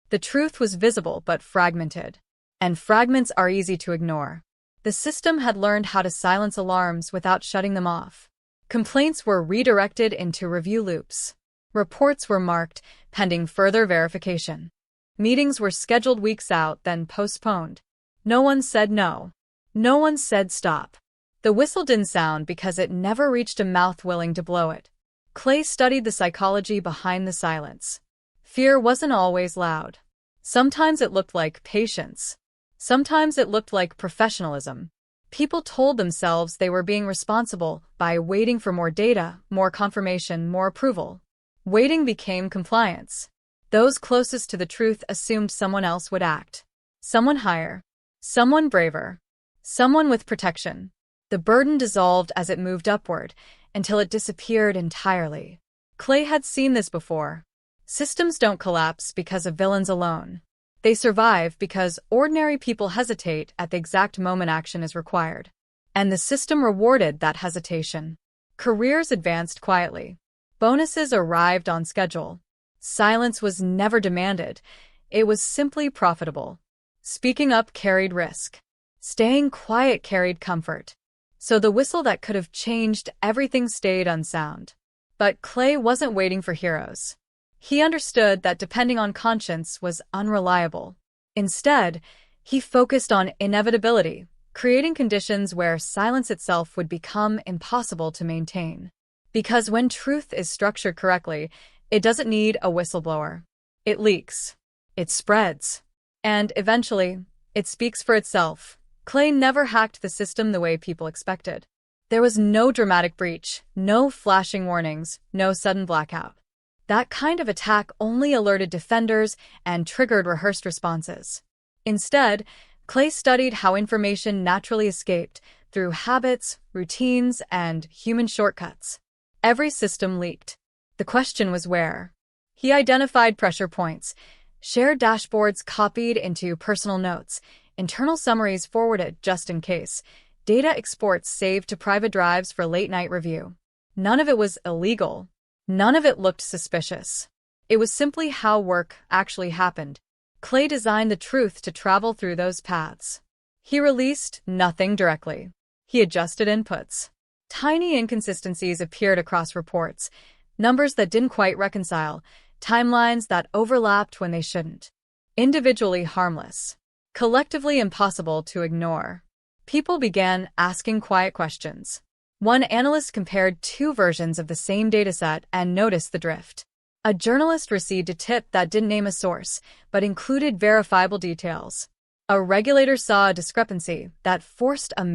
The truth was visible but fragmented. And fragments are easy to ignore. The system had learned how to silence alarms without shutting them off. Complaints were redirected into review loops. Reports were marked, pending further verification. Meetings were scheduled weeks out, then postponed. No one said no. No one said stop. The whistle didn't sound because it never reached a mouth willing to blow it. Clay studied the psychology behind the silence. Fear wasn't always loud. Sometimes it looked like patience. Sometimes it looked like professionalism. People told themselves they were being responsible by waiting for more data, more confirmation, more approval. Waiting became compliance. Those closest to the truth assumed someone else would act. Someone higher. Someone braver. Someone with protection. The burden dissolved as it moved upward, until it disappeared entirely. Clay had seen this before. Systems don't collapse because of villains alone. They survive because ordinary people hesitate at the exact moment action is required. And the system rewarded that hesitation. Careers advanced quietly. Bonuses arrived on schedule. Silence was never demanded. It was simply profitable. Speaking up carried risk. Staying quiet carried comfort. So the whistle that could have changed everything stayed unsound. But Clay wasn't waiting for heroes. He understood that depending on conscience was unreliable. Instead, he focused on inevitability, creating conditions where silence itself would become impossible to maintain. Because when truth is structured correctly, it doesn't need a whistleblower. It leaks. It spreads. And eventually, it speaks for itself. Clay never hacked the system the way people expected. There was no dramatic breach, no flashing warnings, no sudden blackout. That kind of attack only alerted defenders and triggered rehearsed responses. Instead, Clay studied how information naturally escaped through habits, routines, and human shortcuts. Every system leaked. The question was where. He identified pressure points, shared dashboards copied into personal notes, internal summaries forwarded just in case, data exports saved to private drives for late-night review. None of it was illegal. None of it looked suspicious. It was simply how work actually happened. Clay designed the truth to travel through those paths. He released nothing directly. He adjusted inputs. Tiny inconsistencies appeared across reports, numbers that didn't quite reconcile, timelines that overlapped when they shouldn't. Individually harmless. Collectively impossible to ignore. People began asking quiet questions. One analyst compared two versions of the same dataset and noticed the drift. A journalist received a tip that didn't name a source, but included verifiable details. A regulator saw a discrepancy that forced a